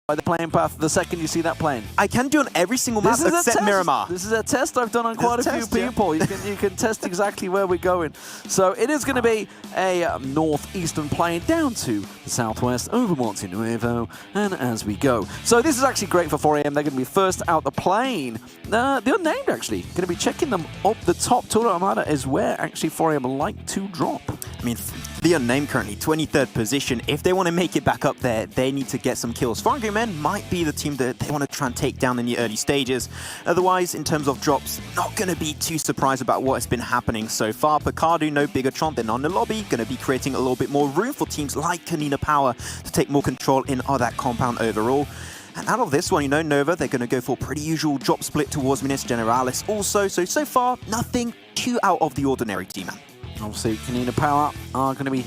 by the playing path the second you see that plane. I can do on every single map except Miramar. This is a test I've done on quite a few people. You can test exactly where we're going. So it is going to be a northeastern plane down to the southwest over Monte Nuevo, and as we go. So this is actually great for 4AM. They're going to be first out the plane. The Unnamed actually going to be checking them up the top. Toro Armada is where actually 4AM like to drop. I mean, the Unnamed currently 23rd position. If they want to make it back up there, they need to get some kills. Foreign Green Men might be the team that they want to try and take down in the early stages. Otherwise, in terms of drops, not going to be too surprised about what has been happening so far. Picardo, no Bigetron, they're not in the lobby. Going to be creating a little bit more room for teams like Konina Power to take more control in that compound overall. And out of this one, you know, Nova, they're going to go for a pretty usual drop split towards Minas Generalis also. So far, nothing too out of the ordinary, T-Man. Obviously, Konina Power are going to be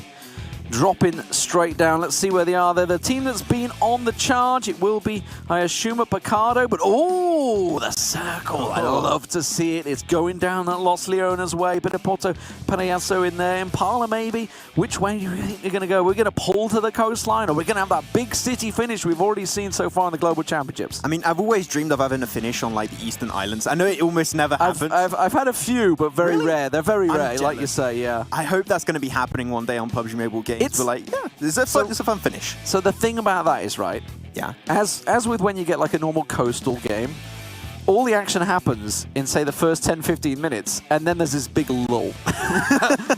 dropping straight down. Let's see where they are. They're the team that's been on the charge. It will be, I assume, a Picardo, but oh, the circle. I love to see it. It's going down that Los Leones way. Bit of Porto Paneasso in there. Impala, maybe. Which way do you think they're going to go? We're going to pull to the coastline, or we're going to have that big city finish we've already seen so far in the Global Championships? I mean, I've always dreamed of having a finish on, like, the Eastern Islands. I know it almost never happens. I've had a few, but very rare. They're very rare, like you say, yeah. I hope that's going to be happening one day on PUBG Mobile Games. But like, yeah, it's a fun finish. So the thing about that is, right, yeah, as with when you get like a normal coastal game, all the action happens in, say, the first 10-15 minutes, and then there's this big lull.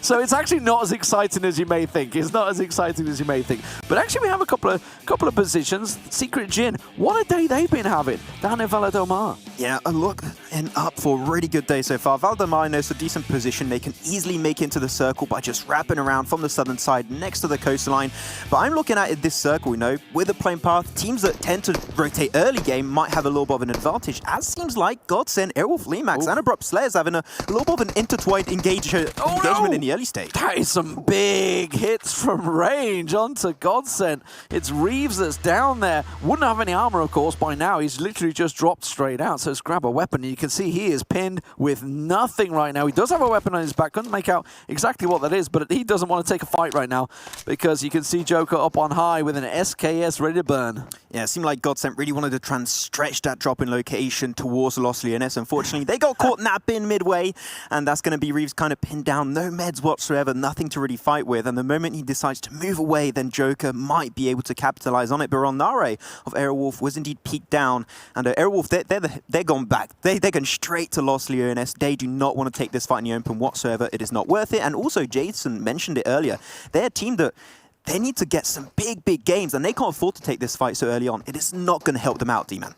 So it's actually not as exciting as you may think. It's not as exciting as you may think. But actually, we have a couple of positions. Secret Gin, what a day they've been having down in Valdomar. Yeah, and look, and up for a really good day so far. Valdomar knows a decent position. They can easily make it into the circle by just wrapping around from the southern side next to the coastline. But I'm looking at it this circle, you know, with a plane path, teams that tend to rotate early game might have a little bit of an advantage, as seems like GODSENT, Aerowolf Limax, and Abrupt Slayers having a little bit of an intertwined engagement in the early stage. That is some big hits from range onto GODSENT. It's Reeves that's down there. Wouldn't have any armor, of course, by now. He's literally just dropped straight out. So let's grab a weapon. And you can see he is pinned with nothing right now. He does have a weapon on his back. Couldn't make out exactly what that is, but he doesn't want to take a fight right now because you can see Joker up on high with an SKS ready to burn. Yeah, it seemed like GODSENT really wanted to try and stretch that drop in location towards Los Leones. Unfortunately, they got caught napping midway, and that's going to be Reeves kind of pinned down. No meds whatsoever, nothing to really fight with. And the moment he decides to move away, then Joker might be able to capitalize on it. But Ronare of Aerowolf was indeed peeked down. And Aerowolf, they're gone back. They're going straight to Los Leones. They do not want to take this fight in the open whatsoever. It is not worth it. And also, Jason mentioned it earlier. They're a team that they need to get some big games, and they can't afford to take this fight so early on. It is not going to help them out, D-Man.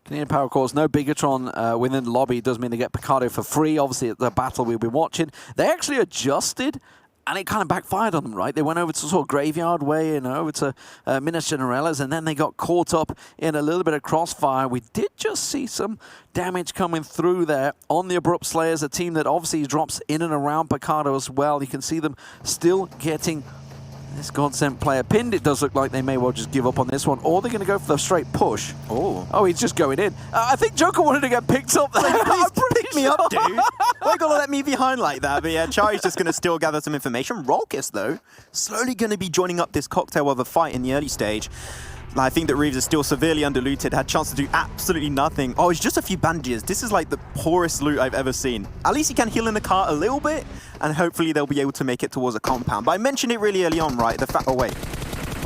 Konina Power, of course, no Bigetron within the lobby. It does mean they get Picardo for free. Obviously, at the battle we'll be watching, they actually adjusted, and it kind of backfired on them, right? They went over to sort of Graveyard Way and over to Minas Generalis, and then they got caught up in a little bit of crossfire. We did just see some damage coming through there on the Abrupt Slayers, a team that obviously drops in and around Picardo as well. You can see them still getting this GODSENT player pinned. It does look like they may well just give up on this one, or they're going to go for the straight push. Oh, he's just going in. I think Joker wanted to get picked up there. Please pick me up, dude. Why you gonna let me behind like that? But yeah, Chari's just going to still gather some information. Rolkis, though, slowly going to be joining up this cocktail of a fight in the early stage. I think that Reeves is still severely underlooted, had a chance to do absolutely nothing. Oh, it's just a few bandages. This is like the poorest loot I've ever seen. At least he can heal in the car a little bit, and hopefully they'll be able to make it towards a compound. But I mentioned it really early on, right? The fact, oh wait,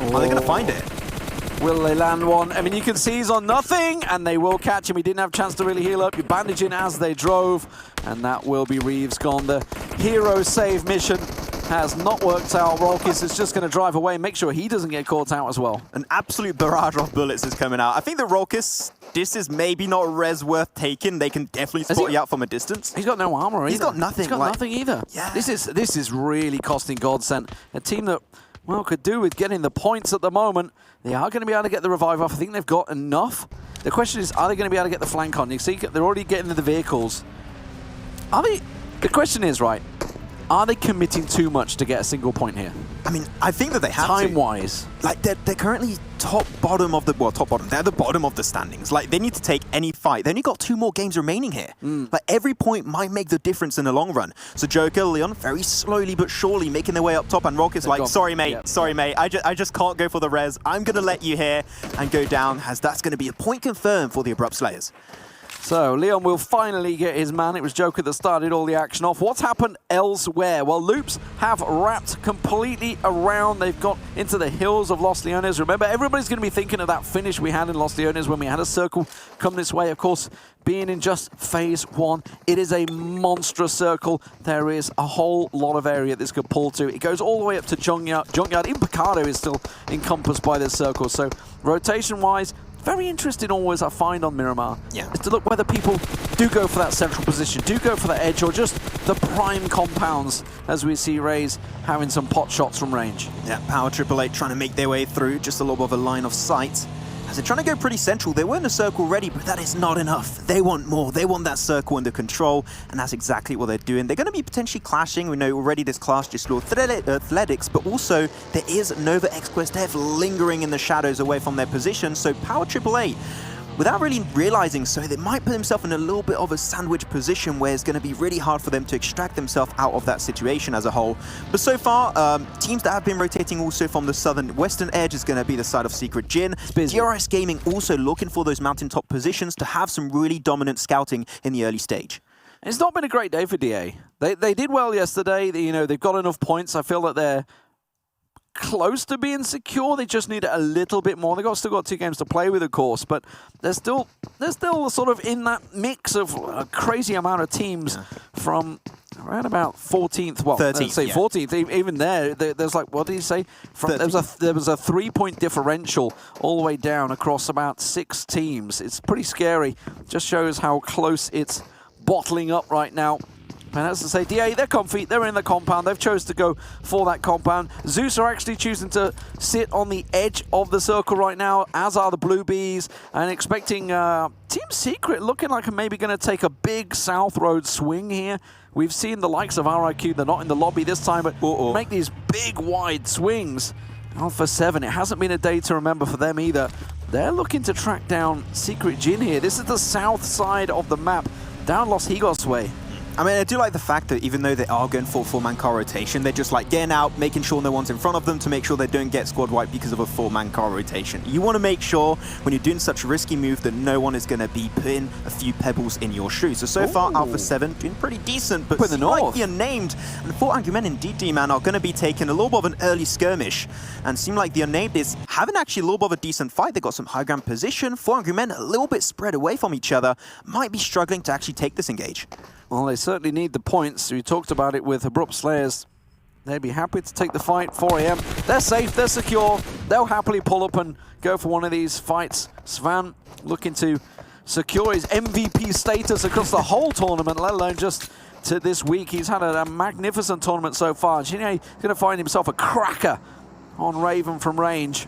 are they going to find it? Will they land one? I mean, you can see he's on nothing, and they will catch him. He didn't have a chance to really heal up. You're bandaging as they drove, and that will be Reeves gone. The hero save mission has not worked out. Rolkis is just going to drive away and make sure he doesn't get caught out as well. An absolute barrage of bullets is coming out. I think that Rolkis, this is maybe not res worth taking. They can definitely spot you out from a distance. He's got no armor either. He's got nothing. He's got nothing either. Yeah. This is really costing GODSENT. A team that, well, could do with getting the points at the moment. They are going to be able to get the revive off. I think they've got enough. The question is, are they going to be able to get the flank on? You see, they're already getting to the vehicles. The question is, right, Are they committing too much to get a single point here? I mean, I think that they have Time-wise. Like, they're currently top bottom of the, well, top bottom, they're the bottom of the standings. Like, they need to take any fight. They only got 2 more games remaining here. Like, every point might make the difference in the long run. So Joker, Leon, very slowly but surely making their way up top, and Rocket's like, sorry mate, sorry mate, I just can't go for the res. I'm gonna let you here and go down, as that's gonna be a point confirmed for the Abrupt Slayers. So Leon will finally get his man. It was Joker that started all the action off. What's happened elsewhere? Well, Loops have wrapped completely around. They've got into the hills of Los Leones. Remember, everybody's going to be thinking of that finish we had in Los Leones when we had a circle come this way. Of course, being in just phase 1, it is a monstrous circle. There is a whole lot of area this could pull to. It goes all the way up to Junkyard. Even Picardo is still encompassed by this circle. So rotation-wise, very interesting always, I find, on Miramar, is to look whether people do go for that central position, do go for that edge, or just the prime compounds, as we see Rays having some pot shots from range. Yeah, Power 888 trying to make their way through, just a little bit of a line of sight. As they're trying to go pretty central, they were in a circle ready, but that is not enough. They want more. They want that circle under control, and that's exactly what they're doing. They're going to be potentially clashing. We know already this class just saw Athletics, but also there is Nova X-Quest F lingering in the shadows away from their position, so Power 888, without really realizing so, they might put themselves in a little bit of a sandwich position where it's going to be really hard for them to extract themselves out of that situation as a whole. But so far, teams that have been rotating also from the southern western edge is going to be the side of Secret Jin. DRS Gaming also looking for those mountaintop positions to have some really dominant scouting in the early stage. It's not been a great day for DA. They did well yesterday. They've got enough points. I feel that they're close to being secure. They just need a little bit more. They've still got 2 games to play with, of course, but they're still sort of in that mix of a crazy amount of teams from around about 14th, well, 13th, let's say 14th. Even there's like, what did he say? There was a 3-point differential all the way down across about 6 teams. It's pretty scary. Just shows how close it's bottling up right now. And as I say, DA, they're comfy, they're in the compound, they've chosen to go for that compound. Zeus are actually choosing to sit on the edge of the circle right now, as are the Blue Bees, and expecting Team Secret looking like maybe going to take a big South Road swing here. We've seen the likes of RRQ, they're not in the lobby this time, but make these big, wide swings. Alpha 7, it hasn't been a day to remember for them either. They're looking to track down Secret Jin here. This is the south side of the map, down Los Higos way. I mean, I do like the fact that even though they are going for 4-man car rotation, they're just like getting out, making sure no one's in front of them to make sure they don't get squad wiped because of a 4-man car rotation. You want to make sure when you're doing such a risky move that no one is going to be putting a few pebbles in your shoes. So far, Alpha 7 doing pretty decent, but like the Unnamed and 4 Angry Men in DD, man, are going to be taking a little bit of an early skirmish, and seem like the Unnamed is having actually a little bit of a decent fight. They've got some high ground position. 4 Angry Men a little bit spread away from each other, might be struggling to actually take this engage. Well, they certainly need the points. We talked about it with Abrupt Slayers. They'd be happy to take the fight, 4 AM. They're safe, they're secure. They'll happily pull up and go for one of these fights. Svan looking to secure his MVP status across the whole tournament, let alone just to this week. He's had a magnificent tournament so far. He's going to find himself a cracker on Raven from range.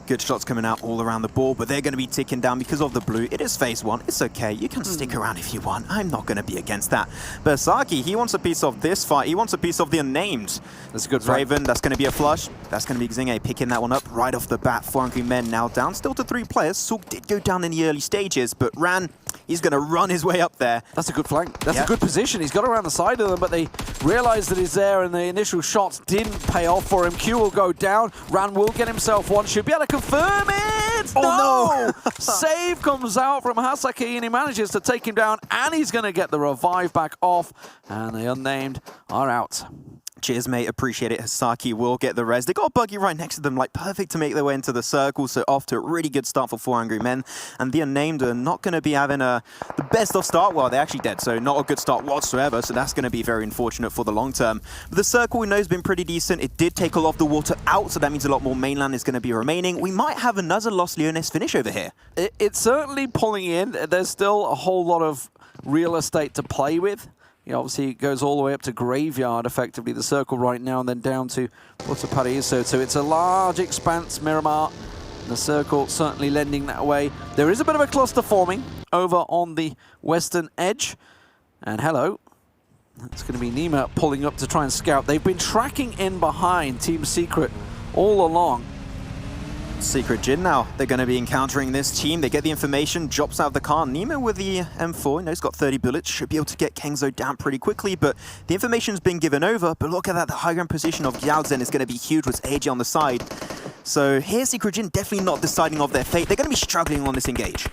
Good shots coming out all around the board, but they're going to be ticking down because of the blue. It is phase 1. It's okay. You can stick around if you want. I'm not going to be against that. But Saki, he wants a piece of this fight. He wants a piece of the Unnamed. That's a good Raven, that's going to be a flush. That's going to be Xingye picking that one up right off the bat. 4 Angry Men now down. Still to 3 players. Sorg did go down in the early stages, but Ran, he's going to run his way up there. That's a good flank. That's a good position. He's got around the side of them, but they realize that he's there, and the initial shots didn't pay off for him. Q will go down. Ran will get himself one. Should be able to confirm it. Oh, no. Save comes out from Hasaki, and he manages to take him down, and he's going to get the revive back off, and the Unnamed are out. Cheers, mate. Appreciate it. Hasaki will get the res. They got a buggy right next to them, like perfect to make their way into the circle. So off to a really good start for 4 Angry Men. And the Unnamed are not going to be having the best of start. Well, they're actually dead, so not a good start whatsoever. So that's going to be very unfortunate for the long term. But the circle we know has been pretty decent. It did take a lot of the water out, so that means a lot more mainland is going to be remaining. We might have another Los Leones finish over here. It's certainly pulling in. There's still a whole lot of real estate to play with. Obviously, it goes all the way up to Graveyard, effectively, the circle right now, and then down to Puerto Paraíso. So it's a large expanse, Miramar. The circle certainly lending that way. There is a bit of a cluster forming over on the western edge. And hello, It's going to be Nima pulling up to try and scout. They've been tracking in behind Team Secret all along. Secret Jin now. They're going to be encountering this team. They get the information, drops out of the car. Nima with the M4, you know, he's got 30 bullets, should be able to get Kengzo down pretty quickly, but the information's been given over. But look at that, the high ground position of GODSENT is going to be huge with AJ on the side. So here, Secret Jin definitely not deciding of their fate. They're going to be struggling on this engage.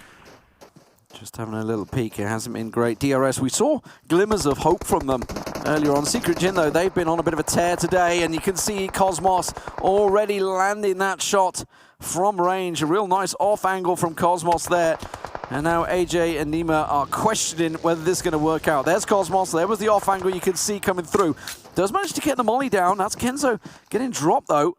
Just having a little peek, it hasn't been great. DRS, we saw glimmers of hope from them earlier on. Secret Jin, though, they've been on a bit of a tear today, and you can see Cosmos already landing that shot from range. A real nice off angle from Cosmos there. And now AJ and Nima are questioning whether this is going to work out. There's Cosmos, there was the off angle you can see coming through. Does manage to get the molly down. That's Kenzo getting dropped, though.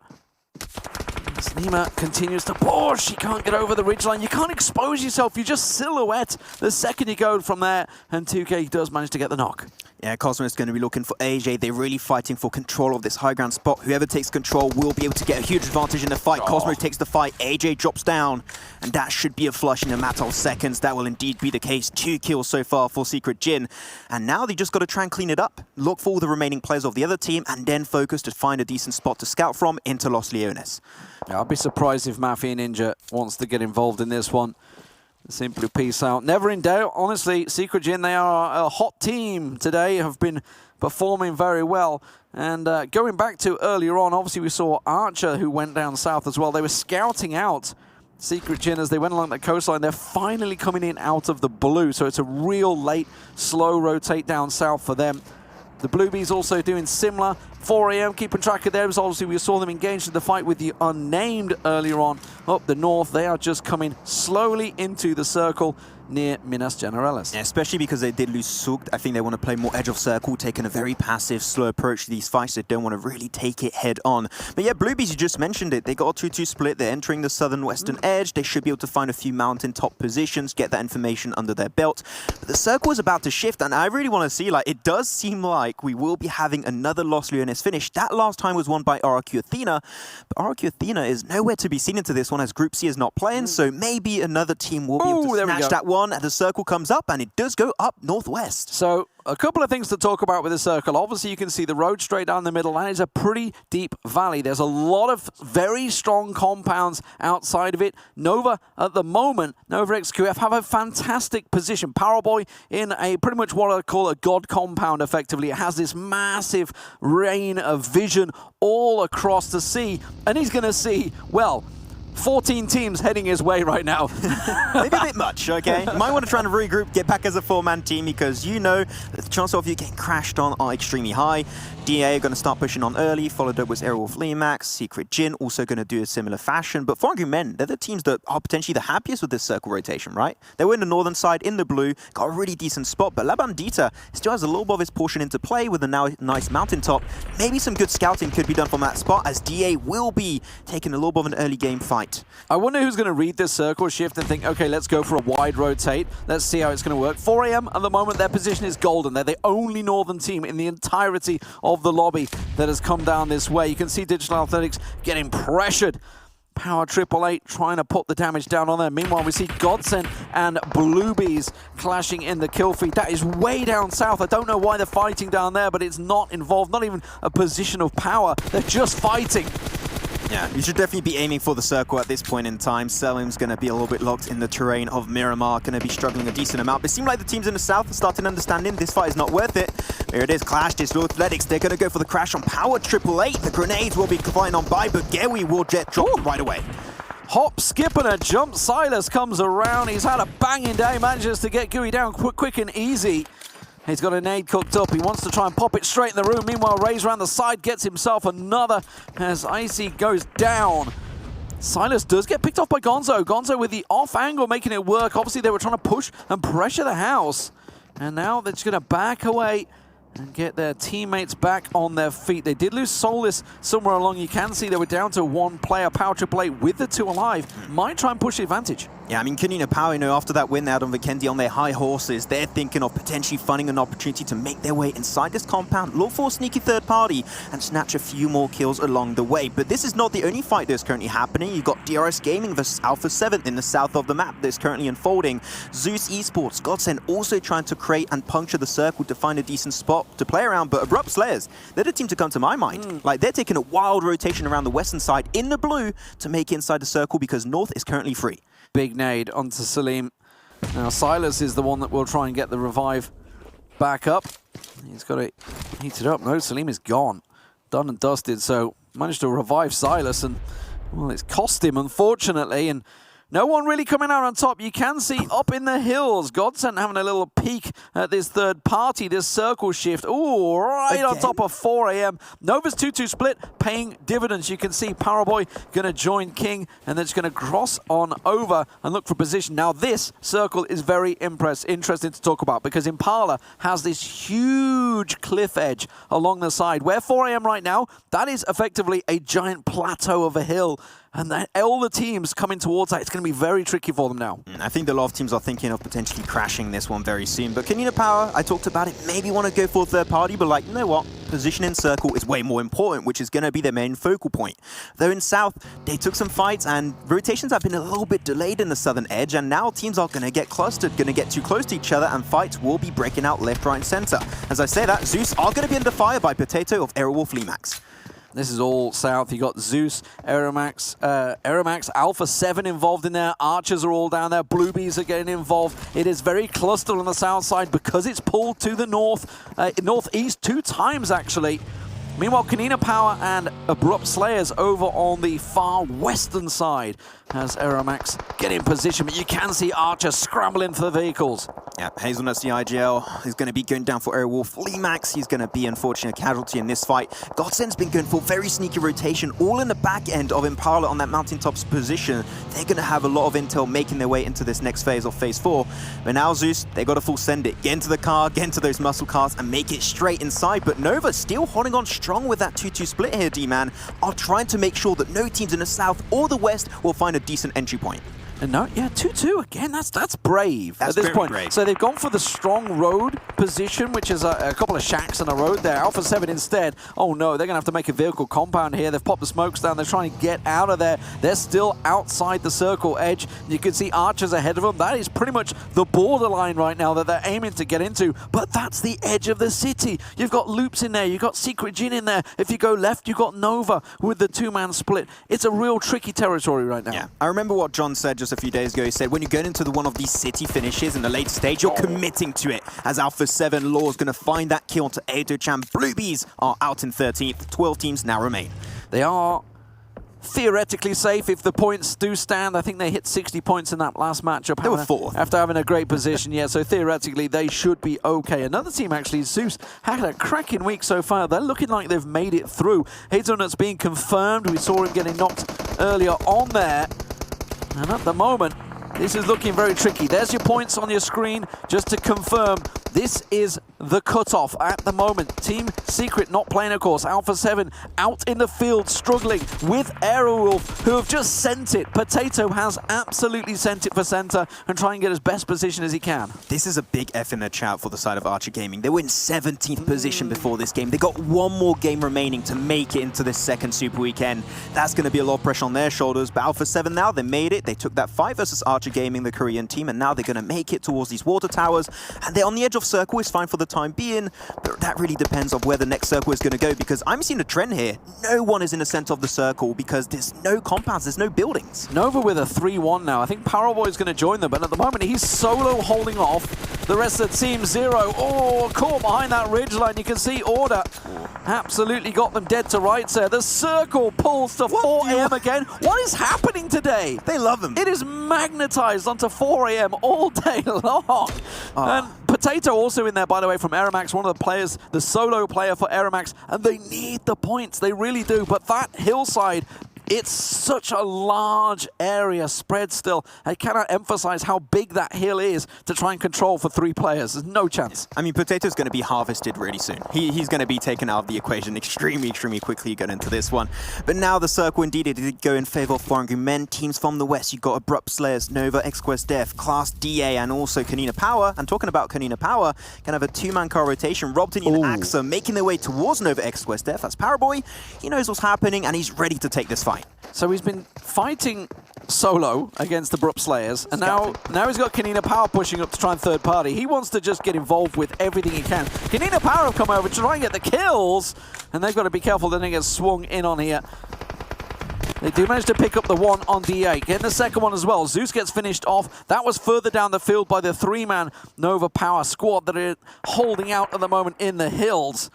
As Nima continues to push, she can't get over the ridgeline. You can't expose yourself, you just silhouette the second you go from there, and 2K does manage to get the knock. Yeah, Cosmos is going to be looking for AJ. They're really fighting for control of this high ground spot. Whoever takes control will be able to get a huge advantage in the fight. Oh. Cosmos takes the fight, AJ drops down, and that should be a flush in a matter of seconds. That will indeed be the case. 2 kills so far for Secret Jin. And now they just got to try and clean it up, look for all the remaining players of the other team, and then focus to find a decent spot to scout from into Los Leones. Yeah, I'd be surprised if Mafia Ninja wants to get involved in this one. Simply peace out. Never in doubt. Honestly, Secret Jin, they are a hot team today, have been performing very well. And going back to earlier on, obviously we saw Archer, who went down south as well. They were scouting out Secret Jin as they went along the coastline. They're finally coming in out of the blue, so it's a real late, slow rotate down south for them. The Bluebees also doing similar. 4 AM, keeping track of theirs. Obviously, we saw them engaged in the fight with the Unnamed earlier on up the north. They are just coming slowly into the circle near Minas Generalis. Yeah, especially because they did lose Sug. I think they want to play more edge of circle, taking a very passive, slow approach to these fights. They don't want to really take it head on. But yeah, Bluebees, you just mentioned it. They got a 2-2 split. They're entering the southern western edge. They should be able to find a few mountaintop positions, get that information under their belt. But the circle is about to shift, and I really want to see, like, it does seem like we will be having another Los Leones finish. That last time was won by RRQ Athena, but RRQ Athena is nowhere to be seen into this one as Group C is not playing, so maybe another team will be able to snatch that one. The circle comes up, and it does go up northwest. So a couple of things to talk about with the circle. Obviously, you can see the road straight down the middle, and it's a pretty deep valley. There's a lot of very strong compounds outside of it. Nova, at the moment, Nova XQF have a fantastic position. Powerboy in a pretty much what I call a god compound, effectively. It has this massive rain of vision all across the sea, and he's going to see, well, 14 teams heading his way right now. Maybe a bit much, okay? You might want to try and regroup, get back as a 4-man team, because you know that the chances of you getting crashed on are extremely high. DA are going to start pushing on early, followed up with Aerowolf Limax. Secret Jin also going to do a similar fashion. But for argument, they're the teams that are potentially the happiest with this circle rotation, right? They were in the northern side, in the blue, got a really decent spot, but La Bandita still has a little bit of his portion into play with a now nice mountaintop. Maybe some good scouting could be done from that spot, as DA will be taking a little bit of an early game fight. I wonder who's going to read this circle shift and think, okay, let's go for a wide rotate. Let's see how it's going to work. 4 AM at the moment, their position is golden. They're the only northern team in the entirety of the lobby that has come down this way. You can see Digital Athletics getting pressured. Power 888 trying to put the damage down on them. Meanwhile, we see GODSENT and Bluebees clashing in the kill feed. That is way down south. I don't know why they're fighting down there, but it's not involved, not even a position of power. They're just fighting. Yeah, you should definitely be aiming for the circle at this point in time. Selim's going to be a little bit locked in the terrain of Miramar, going to be struggling a decent amount. But it seems like the teams in the south are starting understanding this fight is not worth it. There it is, Clash, Digital Athletics. They're going to go for the crash on Power 888. The grenades will be flying on by, but Gewi will jet drop right away. Hop, skip, and a jump. Silas comes around. He's had a banging day, manages to get Gui down quick and easy. He's got a nade cooked up. He wants to try and pop it straight in the room. Meanwhile, Ray's around the side, gets himself another as Icy goes down. Silas does get picked off by Gonzo. Gonzo with the off angle, making it work. Obviously, they were trying to push and pressure the house. And now they're just going to back away and get their teammates back on their feet. They did lose Soulless somewhere along. You can see they were down to 1 player. Power 888 with the 2 alive might try and push the advantage. Yeah, I mean, Konina Power, you know, after that win out on Vikendi on their high horses, they're thinking of potentially finding an opportunity to make their way inside this compound, look for a sneaky third party, and snatch a few more kills along the way. But this is not the only fight that's currently happening. You've got DRS Gaming versus Alpha 7 in the south of the map that's currently unfolding. Zeus eSports, GODSENT also trying to create and puncture the circle to find a decent spot to play around. But Abrupt Slayers, they're the team to come to my mind. Like, they're taking a wild rotation around the western side in the blue to make it inside the circle because north is currently free. Big nade onto Salim. Now Silas is the one that will try and get the revive back up. He's got it heated up. No, Salim is gone. Done and dusted, so managed to revive Silas, and well, it's cost him, unfortunately, and no one really coming out on top. You can see up in the hills, GODSENT having a little peek at this third party, this circle shift. Ooh, right on top of 4 AM. Nova's 2-2 split, paying dividends. You can see Powerboy going to join King, and then it's going to cross on over and look for position. Now, this circle is very interesting to talk about because Impala has this huge cliff edge along the side. Where 4 AM right now, that is effectively a giant plateau of a hill. And all the teams coming towards that, it's going to be very tricky for them now. I think a lot of teams are thinking of potentially crashing this one very soon. But Konina Power, I talked about it, maybe want to go for a third party, but like, you know what? Position in circle is way more important, which is going to be their main focal point. Though in south, they took some fights and rotations have been a little bit delayed in the southern edge, and now teams are going to get clustered, going to get too close to each other, and fights will be breaking out left, right, and center. As I say that, Zeus are going to be under fire by Potato of Aerowolf Limax. This is all south. You got Zeus, Aeromax, Alpha 7 involved in there. Archers are all down there. Bluebees are getting involved. It is very clustered on the south side because it's pulled to the northeast 2 times, actually. Meanwhile, Konina Power and Abrupt Slayers over on the far western side as Aeromax get in position, but you can see Archer scrambling for the vehicles. Yeah, Hazelnuts the IGL is going to be going down for Aerowolf Limax. He's going to be, unfortunately, a casualty in this fight. GODSENT's been going for very sneaky rotation, all in the back end of Impala on that mountaintop's position. They're going to have a lot of intel making their way into this next phase of Phase 4. But now Zeus, they got to full send it. Get into the car, get into those muscle cars, and make it straight inside. But Nova still holding on strong with that 2-2 split here, D-Man, are trying to make sure that no teams in the south or the west will find a decent entry point. And no, yeah, 2-2 again. That's brave at this point. Brave. So they've gone for the strong road position, which is a couple of shacks and a road there. Alpha 7 instead. Oh no, they're going to have to make a vehicle compound here. They've popped the smokes down. They're trying to get out of there. They're still outside the circle edge. You can see Archers ahead of them. That is pretty much the borderline right now that they're aiming to get into. But that's the edge of the city. You've got Loops in there. You've got Secret Jin in there. If you go left, you've got Nova with the 2-man split. It's a real tricky territory right now. Yeah, I remember what John said just a few days ago. He said when you get into one of these city finishes in the late stage, you're committing to it. As Alpha 7 Law is going to find that kill onto Edo-chan. Bluebees are out in 13th. 12 teams now remain. They are theoretically safe if the points do stand. I think they hit 60 points in that last matchup. They were 4th. After having a great position, yeah, so theoretically they should be okay. Another team, actually, Zeus, had a cracking week so far. They're looking like they've made it through. Hazelnut's being confirmed. We saw him getting knocked earlier on there. And at the moment, this is looking very tricky. There's your points on your screen just to confirm. This is the cutoff at the moment. Team Secret not playing, of course. Alpha 7 out in the field struggling with Aerowolf, who have just sent it. Potato has absolutely sent it for center and try and get as best position as he can. This is a big F in the chat for the side of Archer Gaming. They were in 17th position before this game. They got one more game remaining to make it into this second Super Weekend. That's going to be a lot of pressure on their shoulders. But Alpha 7 now, they made it. They took that fight versus Archer Gaming, the Korean team, and now they're going to make it towards these water towers. And they're on the edge of circle. Is fine for the time being, but that really depends on where the next circle is going to go, because I'm seeing a trend here. No one is in the center of the circle because there's no compounds, there's no buildings. Nova with a 3-1 now. I think Powerboy is going to join them, but at the moment he's solo holding off the rest of the team. Zero, oh, caught behind that ridgeline. You can see Order absolutely got them dead to rights there. The circle pulls to 4 AM again. What is happening today? They love them. It is magnetized onto 4 AM all day long. And Potato also in there, by the way, from Aeromax, one of the players, the solo player for Aeromax, and they need the points. They really do. But that hillside It's such a large area spread still. I cannot emphasize how big that hill is to try and control for 3 players. There's no chance. I mean, Potato's going to be harvested really soon. He's going to be taken out of the equation extremely quickly going into this one. But now the circle indeed it did go in favor of 4 angry men. Teams from the west, you've got Abrupt Slayers, Nova, XQuest Def, Klas, DA, and also Konina Power. And talking about Konina Power, kind of a 2-man car rotation. Robtini and Axa making their way towards Nova, XQuest Def. That's Paraboy. He knows what's happening, and he's ready to take this fight. So he's been fighting solo against the Abrupt Slayers, and now he's got Konina Power pushing up to try and third party. He wants to just get involved with everything he can. Konina Power have come over to try and get the kills, and they've got to be careful that they get swung in on here. They do manage to pick up the one on DA, getting the second one as well. Zeus gets finished off. That was further down the field by the 3-man Nova Power squad that are holding out at the moment in the hills.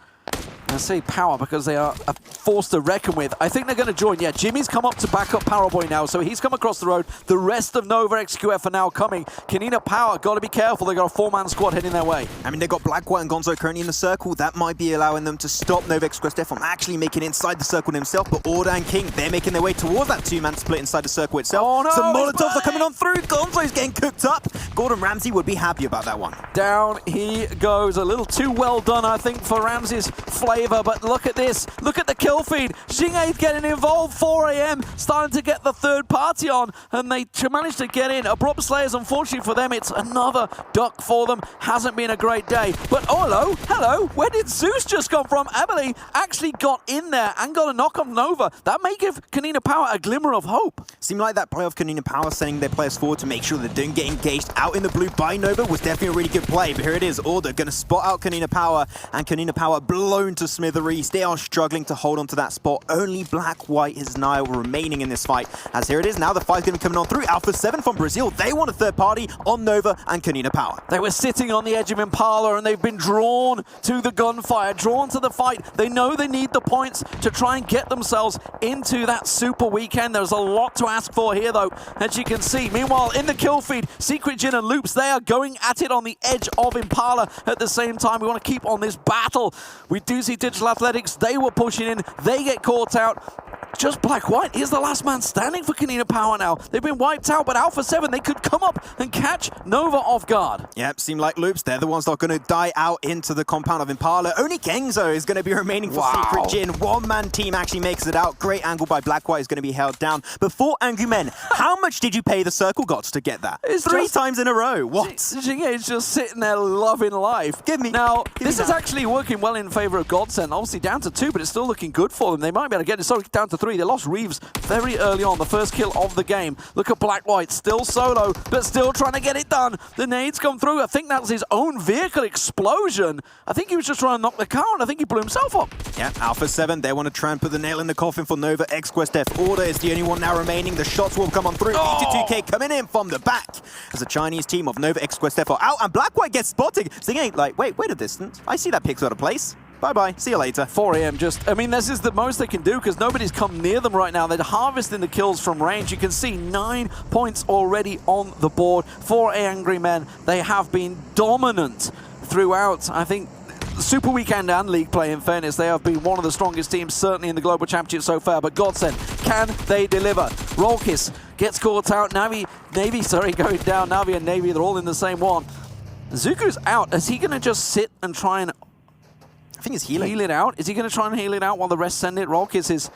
I say Power because they are a force to reckon with. I think they're going to join. Yeah, Jimmy's come up to back up Paraboy now, so he's come across the road. The rest of Nova XQF are now coming. Konina Power, got to be careful. They've got a 4-man squad heading their way. I mean, they've got Black, White, and Gonzo currently in the circle. That might be allowing them to stop Nova XQuest Def from actually making it inside the circle himself. But Order and King, they're making their way towards that 2-man split inside the circle itself. Oh, no, some Molotovs are coming on through. Gonzo's getting cooked up. Gordon Ramsay would be happy about that one. Down he goes. A little too well done, I think, for Ramsey's flavor. But look at this. Look at the kill feed. Xing'e getting involved. 4 AM starting to get the third party on, and they managed to get in. Abrupt Slayers, unfortunately for them, it's another duck for them. Hasn't been a great day. But oh, hello. Where did Zeus just come from? Emily actually got in there and got a knock on Nova. That may give Konina Power a glimmer of hope. Seemed like that play of Konina Power sending their players forward to make sure they don't get engaged out in the blue by Nova was definitely a really good play. But here it is. Order going to spot out Konina Power, and Konina Power blown to smithereens. They are struggling to hold on to that spot. Only Black White is now remaining in this fight. As here it is, now the fight's going to be coming on through. Alpha 7 from Brazil, they want a third party on Nova and Konina Power. They were sitting on the edge of Impala, and they've been drawn to the gunfire, drawn to the fight. They know they need the points to try and get themselves into that super weekend. There's a lot to ask for here, though, as you can see. Meanwhile, in the kill feed, Secret Jin and Loops, they are going at it on the edge of Impala at the same time. We want to keep on this battle. We do see Digital Athletics, they were pushing in, they get caught out. Just Black White is the last man standing for Konina Power now. They've been wiped out, but Alpha 7, they could come up and catch Nova off guard. Yep, seem like Loops, they're the ones that are going to die out into the compound of Impala. Only Kenzo is going to be remaining for Secret Jin. 1-man team actually makes it out. Great angle by Black White is going to be held down. But 4 angry men, how much did you pay the Circle Gods to get that? It's 3 times in a row. What? Xing'e is just sitting there loving life. This is actually working well in favor of GODSENT. Obviously down to 2, but it's still looking good for them. They might be able to get it. Sorry, down to 3. They lost Reeves very early on, the first kill of the game. Look at Black White, still solo, but still trying to get it done. The nades come through. I think that was his own vehicle explosion. I think he was just trying to knock the car, and I think he blew himself up. Yeah, Alpha 7, they want to try and put the nail in the coffin for Nova. XQuest Def Order is the only one now remaining. The shots will come on through. B2K coming in from the back as a Chinese team of Nova XQuest Def are out, and Black White gets spotted. Xing'e like, wait a distance. I see that pic's out of place. Bye-bye. See you later. 4 AM just... I mean, this is the most they can do because nobody's come near them right now. They're harvesting the kills from range. You can see 9 points already on the board. 4 angry men. They have been dominant throughout, I think, Super Weekend and League play. In fairness, they have been one of the strongest teams, certainly in the Global Championship so far. But GODSENT, can they deliver? Rolkis gets caught out. Navy going down. Navi and Navy, they're all in the same one. Zuku's out. Is he going to just sit and try and... I think he's healing. Heal it out? Is he going to try and heal it out while the rest send it? Rolkis is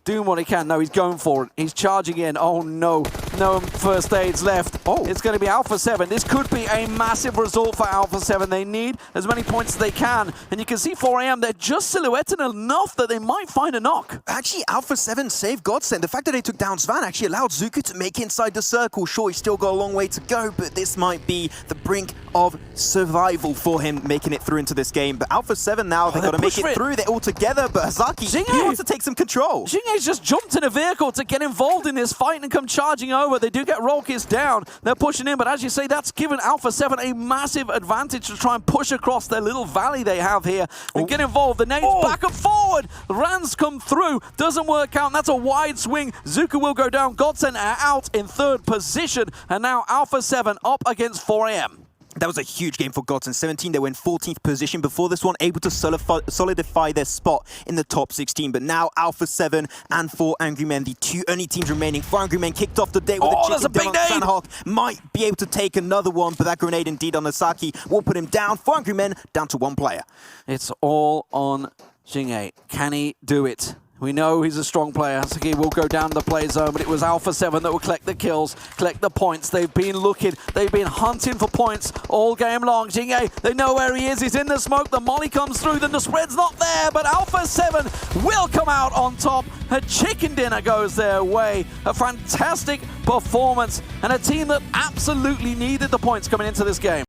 doing what he can. No, he's going for it. He's charging in. Oh, no. No first aids left. Oh, it's going to be Alpha 7. This could be a massive result for Alpha 7. They need as many points as they can. And you can see 4 AM, they're just silhouetting enough that they might find a knock. Actually, Alpha 7 saved GODSENT. The fact that they took down Svan actually allowed Zuku to make it inside the circle. Sure, he's still got a long way to go, but this might be the brink of survival for him making it through into this game. But Alpha 7 now, they've got to make it through. They're all together, but Hazaki, he wants to take some control. Xing'e's just jumped in a vehicle to get involved in this fight and come charging over. They do get Rolkis down. They're pushing in, but as you say, that's given Alpha 7 a massive advantage to try and push across their little valley they have here and get involved. The nades back and forward. Rans come through. Doesn't work out. And that's a wide swing. Zuka will go down. GODSENT are out in 3rd position. And now Alpha 7 up against 4 AM. That was a huge game for GODSENT. 17, they were in 14th position before this one, able to solidify their spot in the top 16. But now Alpha 7 and 4 Angry Men, the two only teams remaining. 4 Angry Men kicked off the day with a chicken dinner on Sandhawk. Might be able to take another one, but that grenade indeed on Asaki will put him down. 4 Angry Men down to 1 player. It's all on Jing-A. Can he do it? We know he's a strong player. Asaki will go down the play zone, but it was Alpha 7 that will collect the kills, collect the points. They've been looking, they've been hunting for points all game long. Jing-A, they know where he is. He's in the smoke. The molly comes through, then the spread's not there, but Alpha 7 will come out on top. A chicken dinner goes their way. A fantastic performance, and a team that absolutely needed the points coming into this game.